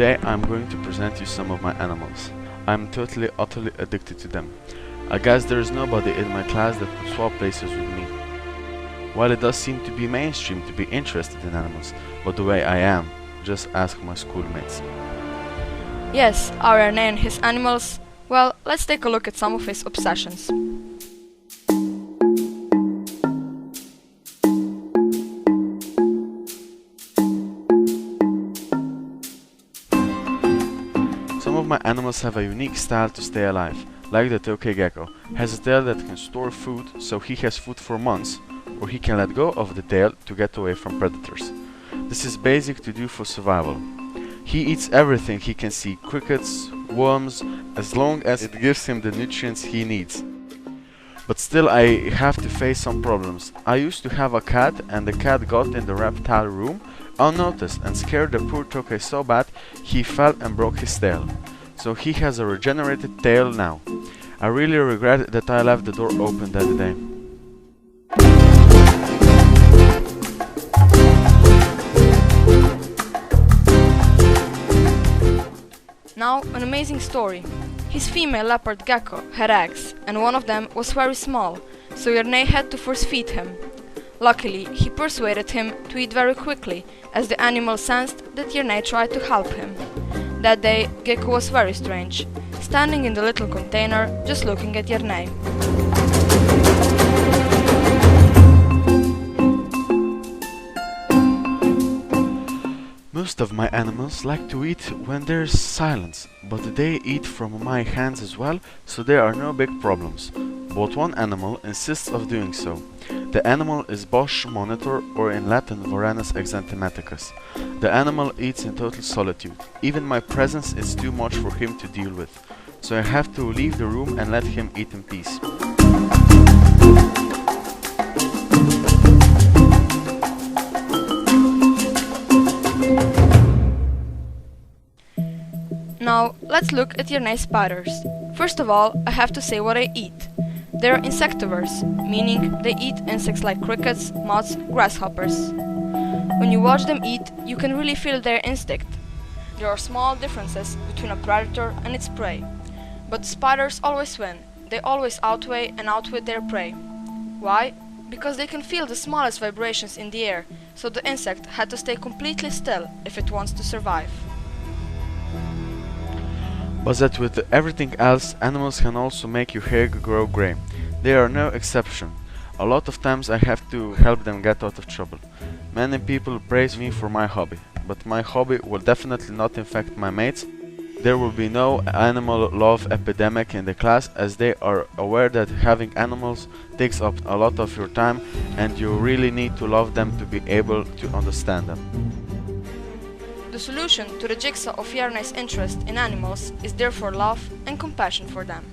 Today I'm going to present you some of my animals. I'm totally, utterly addicted to them. I guess there is nobody in my class that could swap places with me. While it does seem to be mainstream to be interested in animals, but the way I am, just ask my schoolmates. Yes, our René and his animals. Well, let's take a look at some of his obsessions. Some of my animals have a unique style to stay alive, like the tokay gecko. Has a tail that can store food, so he has food for months, or he can let go of the tail to get away from predators. This is basic to do for survival. He eats everything he can see, crickets, worms, as long as it gives him the nutrients he needs. But still I have to face some problems. I used to have a cat, and the cat got in the reptile room unnoticed and scared the poor tokay so bad he fell and broke his tail. So he has a regenerated tail now. I really regret that I left the door open that day. Now, an amazing story. His female leopard gecko had eggs, and one of them was very small, so René had to force feed him. Luckily, he persuaded him to eat very quickly, as the animal sensed that René tried to help him. That day, Gecko was very strange, standing in the little container, just looking at René. Most of my animals like to eat when there's silence, but they eat from my hands as well, so there are no big problems. But one animal insists of doing so. The animal is Bosch monitor, or in Latin Voranus exanthematicus. The animal eats in total solitude. Even my presence is too much for him to deal with, so I have to leave the room and let him eat in peace. Now, let's look at René's spiders. First of all, I have to say what I eat. They are insectivores, meaning they eat insects like crickets, moths, grasshoppers. When you watch them eat, you can really feel their instinct. There are small differences between a predator and its prey. But the spiders always win. They always outweigh and outwit their prey. Why? Because they can feel the smallest vibrations in the air, so the insect had to stay completely still if it wants to survive. But that with everything else, animals can also make your hair grow grey. They are no exception. A lot of times I have to help them get out of trouble. Many people praise me for my hobby, but my hobby will definitely not infect my mates. There will be no animal love epidemic in the class, as they are aware that having animals takes up a lot of your time, and you really need to love them to be able to understand them. The solution to the jigsaw of René's interest in animals is therefore love and compassion for them.